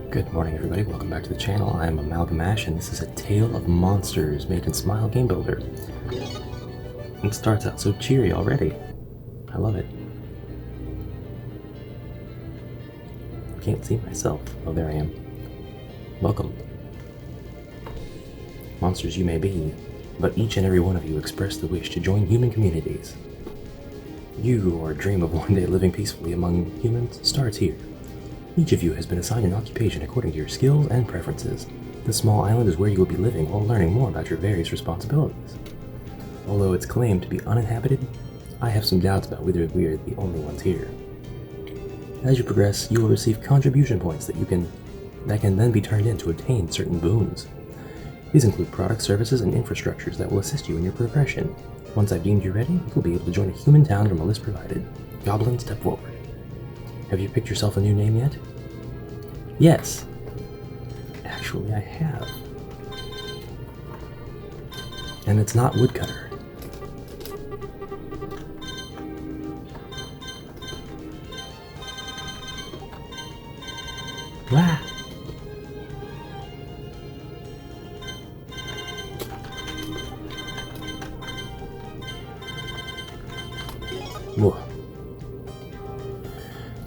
Good morning, everybody. Welcome back to the channel. I am Amalgamash, and this is a tale of monsters made in Smile Game Builder. It starts out so cheery already. I love it. Can't see myself. Oh, there I am. Welcome. Monsters you may be, but each and every one of you express the wish to join human communities. You, or dream of one day living peacefully among humans, starts here. Each of you has been assigned an occupation according to your skills and preferences. This small island is where you will be living while learning more about your various responsibilities. Although it's claimed to be uninhabited, I have some doubts about whether we are the only ones here. As you progress, you will receive contribution points that can then be turned in to obtain certain boons. These include products, services, and infrastructures that will assist you in your progression. Once I've deemed you ready, you'll be able to join a human town from a list provided. Goblin, step forward. Have you picked yourself a new name yet? Yes. Actually, I have. And it's not Woodcutter. Wow. Whoa.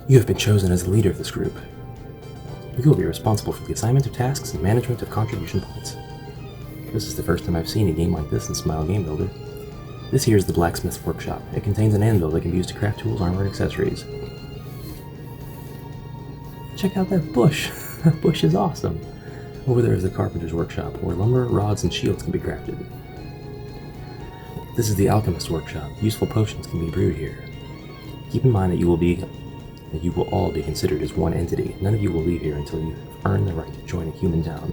You have been chosen as the leader of this group. You will be responsible for the assignment of tasks and management of contribution points. This is the first time I've seen a game like this in Smile Game Builder. This here is the blacksmith's workshop. It contains an anvil that can be used to craft tools, armor, and accessories. Check out that bush! That bush is awesome! Over there is the carpenter's workshop, where lumber, rods, and shields can be crafted. This is the alchemist's workshop. Useful potions can be brewed here. Keep in mind that you will all be considered as one entity. None of you will leave here until you have earned the right to join a human town.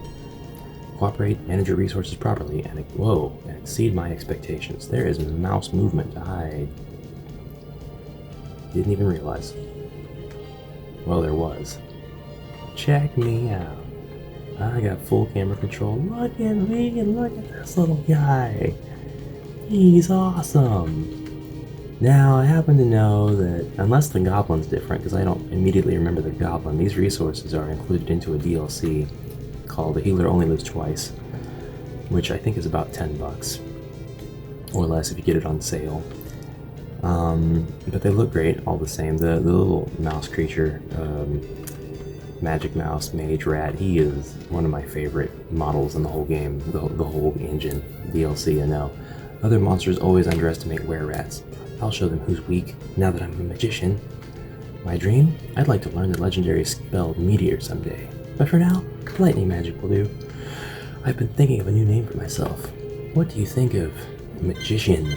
Cooperate, manage your resources properly, and exceed my expectations. There is mouse movement. I didn't even realize. Well, there was. Check me out. I got full camera control. Look at me, look at this little guy. He's awesome. Now, I happen to know that, unless the goblin's different, because I don't immediately remember the goblin, these resources are included into a DLC called The Healer Only Lives Twice, which I think is about $10, or less if you get it on sale. But they look great all the same. The little mouse creature, magic mouse, mage rat, he is one of my favorite models in the whole game, the whole engine, DLC, I know. Other monsters always underestimate were-rats. I'll show them who's weak, now that I'm a magician. My dream? I'd like to learn the legendary spell Meteor someday. But for now, lightning magic will do. I've been thinking of a new name for myself. What do you think of magician?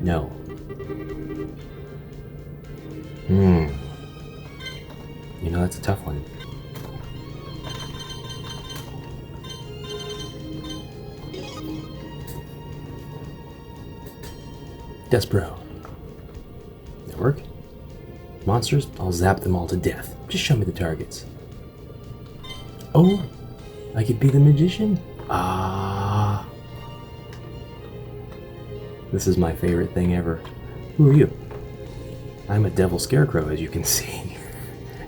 No. You know, that's a tough one. Despero. That work? Monsters? I'll zap them all to death. Just show me the targets. Oh! I could be the magician? Ah! This is my favorite thing ever. Who are you? I'm a devil scarecrow, as you can see.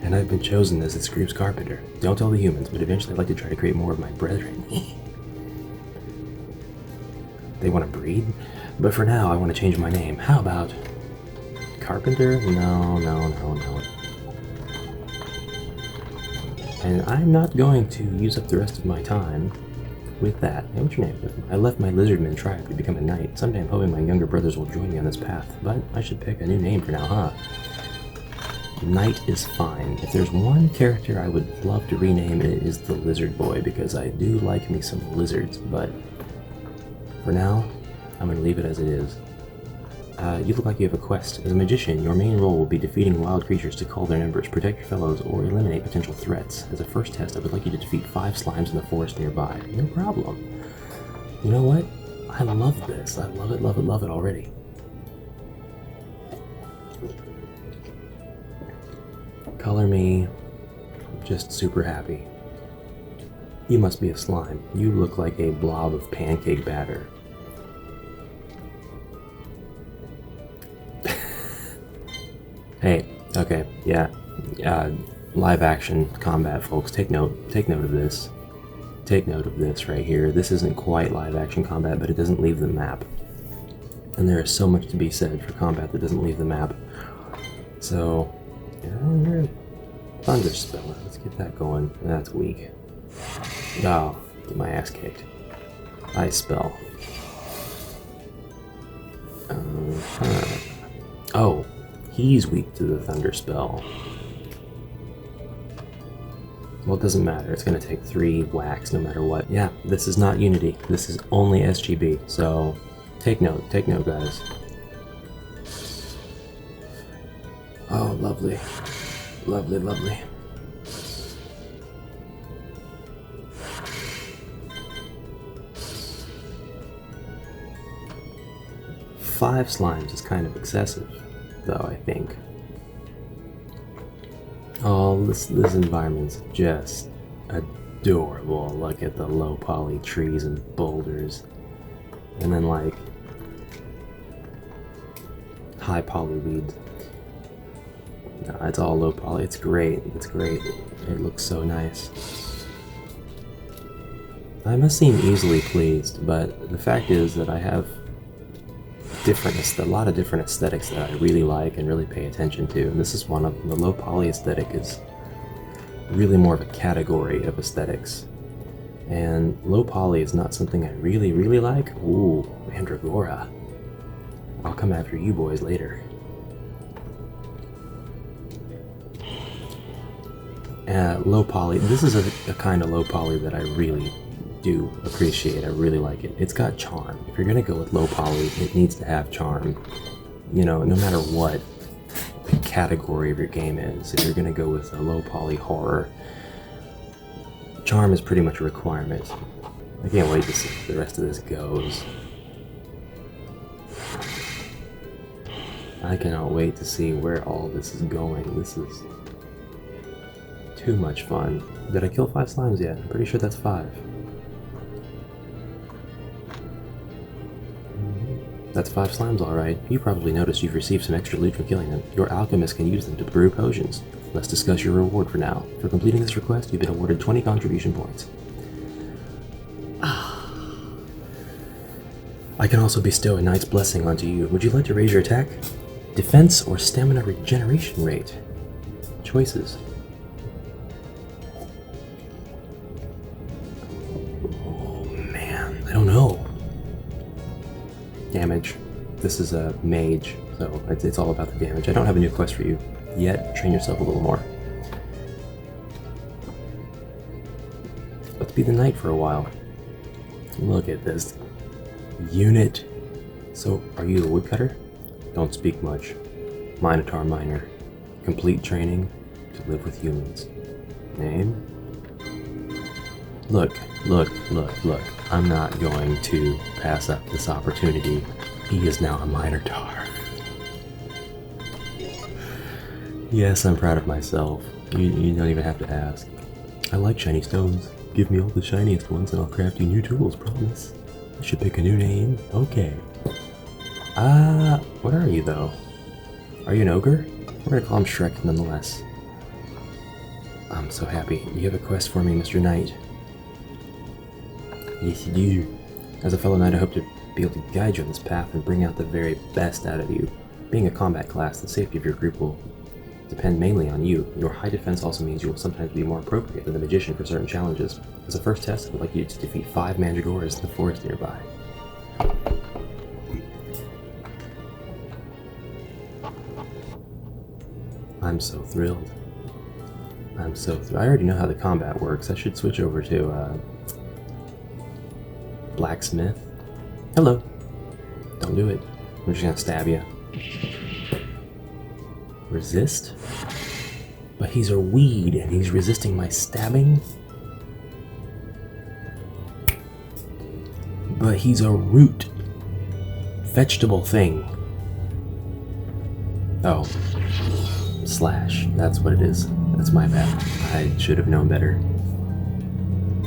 And I've been chosen as this group's carpenter. Don't tell the humans, but eventually I'd like to try to create more of my brethren. They want to breed? But for now, I want to change my name. How about Carpenter? No. And I'm not going to use up the rest of my time with that. Hey, what's your name? I left my lizardman tribe to become a knight. Someday I'm hoping my younger brothers will join me on this path, but I should pick a new name for now, huh? Knight is fine. If there's one character I would love to rename, it is the Lizard Boy, because I do like me some lizards, but for now, I'm going to leave it as it is. You look like you have a quest. As a magician, your main role will be defeating wild creatures to call their numbers, protect your fellows, or eliminate potential threats. As a first test, I would like you to defeat 5 slimes in the forest nearby. No problem. You know what? I love this. I love it already. Color me just super happy. You must be a slime. You look like a blob of pancake batter. Hey, okay, yeah. live action combat, folks. Take note of this. Take note of this right here. This isn't quite live action combat, but it doesn't leave the map. And there is so much to be said for combat that doesn't leave the map. So, you're Thunder Spell. Let's get that going. That's weak. Oh, get my ass kicked. Ice Spell. Oh, he's weak to the Thunder Spell. Well, it doesn't matter. It's going to take 3 whacks no matter what. Yeah, this is not Unity. This is only SGB. So, take note, guys. Oh, lovely. Lovely, lovely. Five slimes is kind of excessive, though, I think. Oh, this environment's just adorable. Look at the low poly trees and boulders. And then, like, high poly weeds. No, it's all low poly. It's great. It's great. It looks so nice. I must seem easily pleased, but the fact is that I have a lot of different aesthetics that I really like and really pay attention to, and this is one of them. The low poly aesthetic is really more of a category of aesthetics, and low poly is not something I really like. Ooh, Mandragora. I'll come after you boys later. Low poly, this is a kind of low poly that I really do appreciate. I really like it. It's got charm. If you're gonna go with low poly, it needs to have charm. You know, no matter what the category of your game is, if you're gonna go with a low poly horror, charm is pretty much a requirement. I can't wait to see where the rest of this goes. I cannot wait to see where all this is going. This is too much fun. Did I kill 5 slimes yet? I'm pretty sure that's 5. That's 5 slimes, alright. You probably noticed you've received some extra loot from killing them. Your alchemist can use them to brew potions. Let's discuss your reward for now. For completing this request, you've been awarded 20 contribution points. I can also bestow a knight's blessing onto you. Would you like to raise your attack, defense, or stamina regeneration rate? Choices. Oh man, I don't know. Damage. This is a mage, so it's all about the damage. I don't have a new quest for you yet. Train yourself a little more. Let's be the knight for a while. Look at this unit. So, are you the woodcutter? Don't speak much. Minotaur miner. Complete training to live with humans. Name? Look. I'm not going to pass up this opportunity. He is now a Minotaur. Yes, I'm proud of myself. You don't even have to ask. I like shiny stones. Give me all the shiniest ones and I'll craft you new tools, promise. I should pick a new name. Okay. What are you though? Are you an ogre? We're gonna call him Shrek nonetheless. I'm so happy. You have a quest for me, Mr. Knight. Yes, you do. As a fellow knight, I hope to be able to guide you on this path and bring out the very best out of you. Being a combat class, the safety of your group will depend mainly on you. Your high defense also means you will sometimes be more appropriate than the magician for certain challenges. As a first test, I would like you to defeat 5 mandragoras in the forest nearby. I'm so thrilled. I already know how the combat works. I should switch over to, blacksmith. Hello. Don't do it. We're just gonna stab you. Resist? But he's a weed and he's resisting my stabbing? But he's a root. Vegetable thing. Oh. Slash. That's what it is. That's my bad. I should have known better.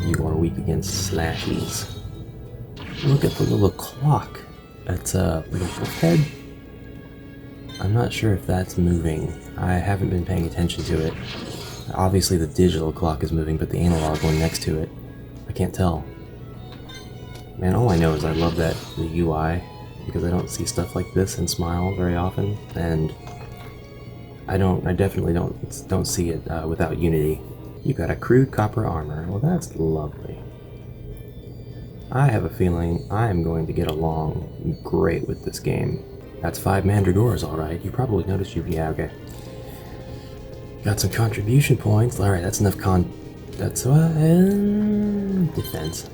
You are weak against slashies. Look at the little clock. That's a little head. I'm not sure if that's moving. I haven't been paying attention to it. Obviously the digital clock is moving, but the analog one next to it, I can't tell. Man, all I know is I love the UI, because I don't see stuff like this in Smile very often, and I definitely don't see it without Unity. You got a crude copper armor. Well, that's lovely. I have a feeling I am going to get along great with this game. That's 5 mandragores, alright. You probably noticed yeah, okay. Got some contribution points. Alright, that's enough that's defense.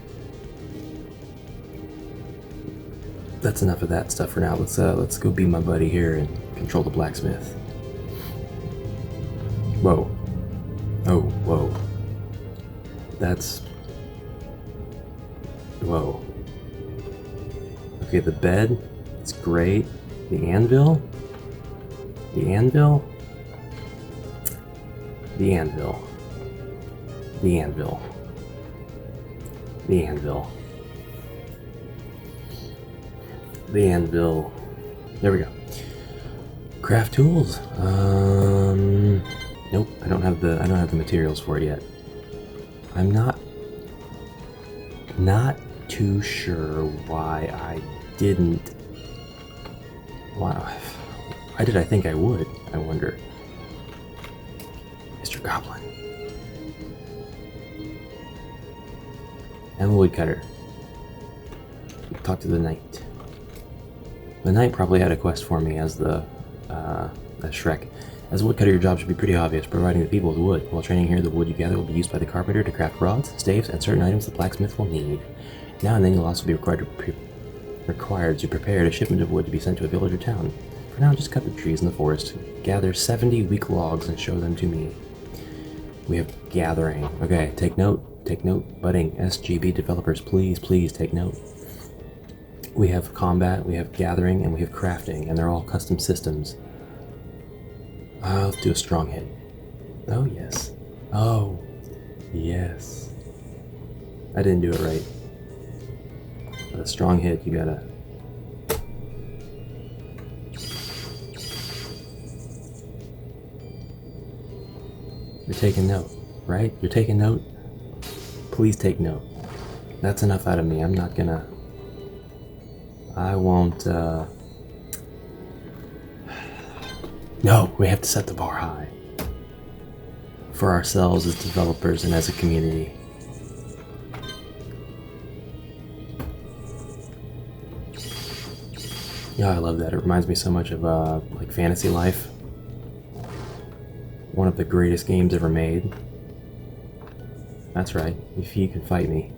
That's enough of that stuff for now. Let's go be my buddy here and control the blacksmith. Whoa. Oh, whoa. That's... Whoa. Okay, the bed, it's great. The anvil? The anvil? The anvil. The anvil. The anvil. The anvil. There we go. Craft tools. Nope, I don't have the materials for it yet. I'm not too sure why I didn't. Why did I think I would? I wonder. Mr. Goblin. And the woodcutter. Talk to the knight. The knight probably had a quest for me as the Shrek. As a woodcutter, your job should be pretty obvious, providing the people with wood. While training here, the wood you gather will be used by the carpenter to craft rods, staves, and certain items the blacksmith will need. Now and then you'll also be required to prepare a shipment of wood to be sent to a village or town. For now, just cut the trees in the forest, gather 70 weak logs, and show them to me. We have gathering. Okay, take note, budding SGB developers, please take note. We have combat, we have gathering, and we have crafting, and they're all custom systems. Let's do a strong hit. Oh, yes. Oh, yes. I didn't do it right. But a strong hit, you gotta... You're taking note, right? You're taking note? Please take note. That's enough out of me. I'm not gonna... I won't, No, we have to set the bar high. For ourselves as developers and as a community. Yeah, I love that. It reminds me so much of, like, Fantasy Life. One of the greatest games ever made. That's right, if you can fight me.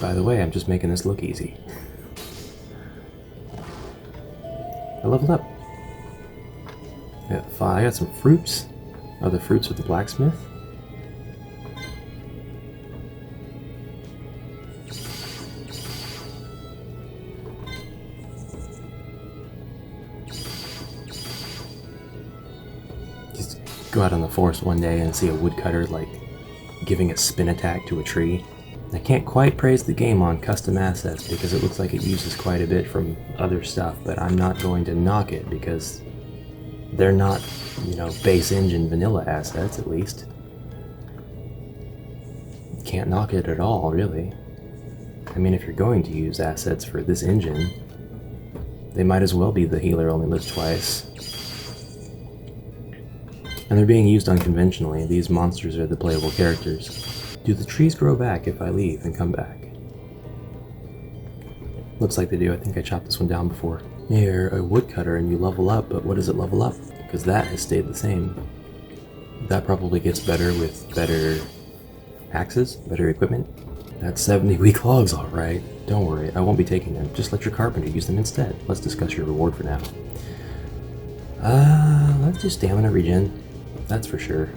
By the way, I'm just making this look easy. I leveled up. I got some fruits. Oh, the fruits with the blacksmith? Just go out on the forest one day and see a woodcutter, like, giving a spin attack to a tree. I can't quite praise the game on custom assets because it looks like it uses quite a bit from other stuff, but I'm not going to knock it because they're not, you know, base engine vanilla assets, at least. Can't knock it at all, really. I mean, if you're going to use assets for this engine, they might as well be the healer only lives twice. And they're being used unconventionally. These monsters are the playable characters. Do the trees grow back if I leave and come back? Looks like they do. I think I chopped this one down before. You're a woodcutter and you level up, but what does it level up? Because that has stayed the same. That probably gets better with better axes, better equipment. That's 70 weak logs, alright. Don't worry, I won't be taking them. Just let your carpenter use them instead. Let's discuss your reward for now. Let's do stamina regen. That's for sure.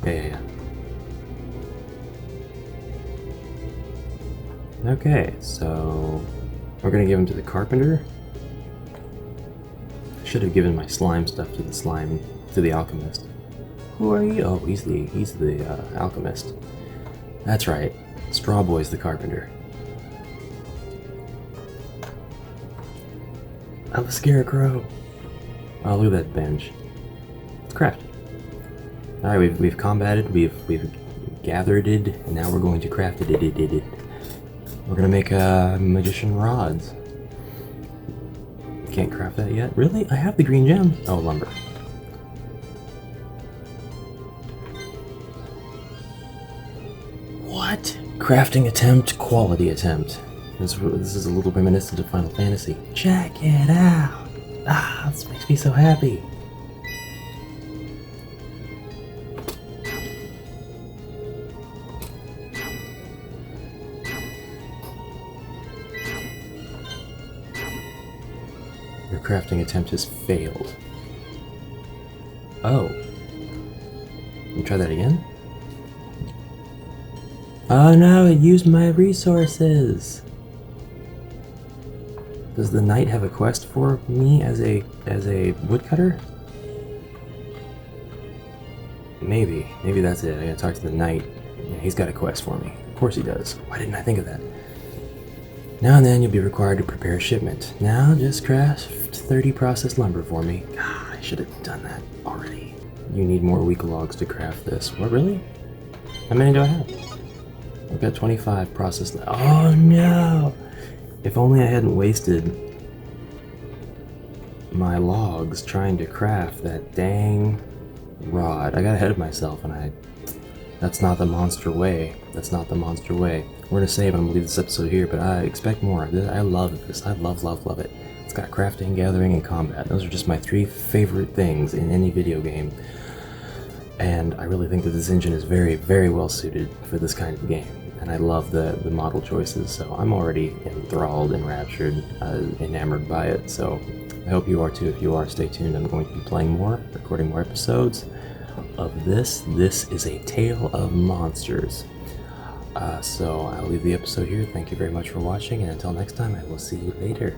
Yeah. Okay, so we're gonna give him to the carpenter. I should have given my slime stuff to the alchemist. Who are you? Oh, he's the alchemist. That's right. Straw Boy's the carpenter. I'm a scarecrow. Oh, look at that bench. Let's craft. All right, we've combated, we've gathered it, and now we're going to craft it. We're gonna make magician rods. Can't craft that yet. Really? I have the green gem. Oh, lumber. What? Crafting attempt, quality attempt. This is a little reminiscent of Final Fantasy. Check it out! Ah, this makes me so happy. Your crafting attempt has failed. Oh. Can you try that again? Oh no, it used my resources! Does the knight have a quest for me as a woodcutter? Maybe that's it. I gotta talk to the knight. Yeah, he's got a quest for me. Of course he does. Why didn't I think of that? Now and then you'll be required to prepare a shipment. Now just craft 30 processed lumber for me. Ah, I should have done that already. You need more weak logs to craft this. What, really? How many do I have? I've got 25 processed. Oh no! If only I hadn't wasted my logs trying to craft that dang rod. I got ahead of myself and that's not the monster way. That's not the monster way. We're gonna save and I'm gonna leave this episode here, but I expect more. I love this. I love it. It's got crafting, gathering, and combat. Those are just my 3 favorite things in any video game. And I really think that this engine is very, very well suited for this kind of game. And I love the model choices, so I'm already enthralled, enraptured, enamored by it. So I hope you are too. If you are, stay tuned. I'm going to be playing more, recording more episodes of this. This is a tale of monsters. So I'll leave the episode here. Thank you very much for watching, and until next time, I will see you later.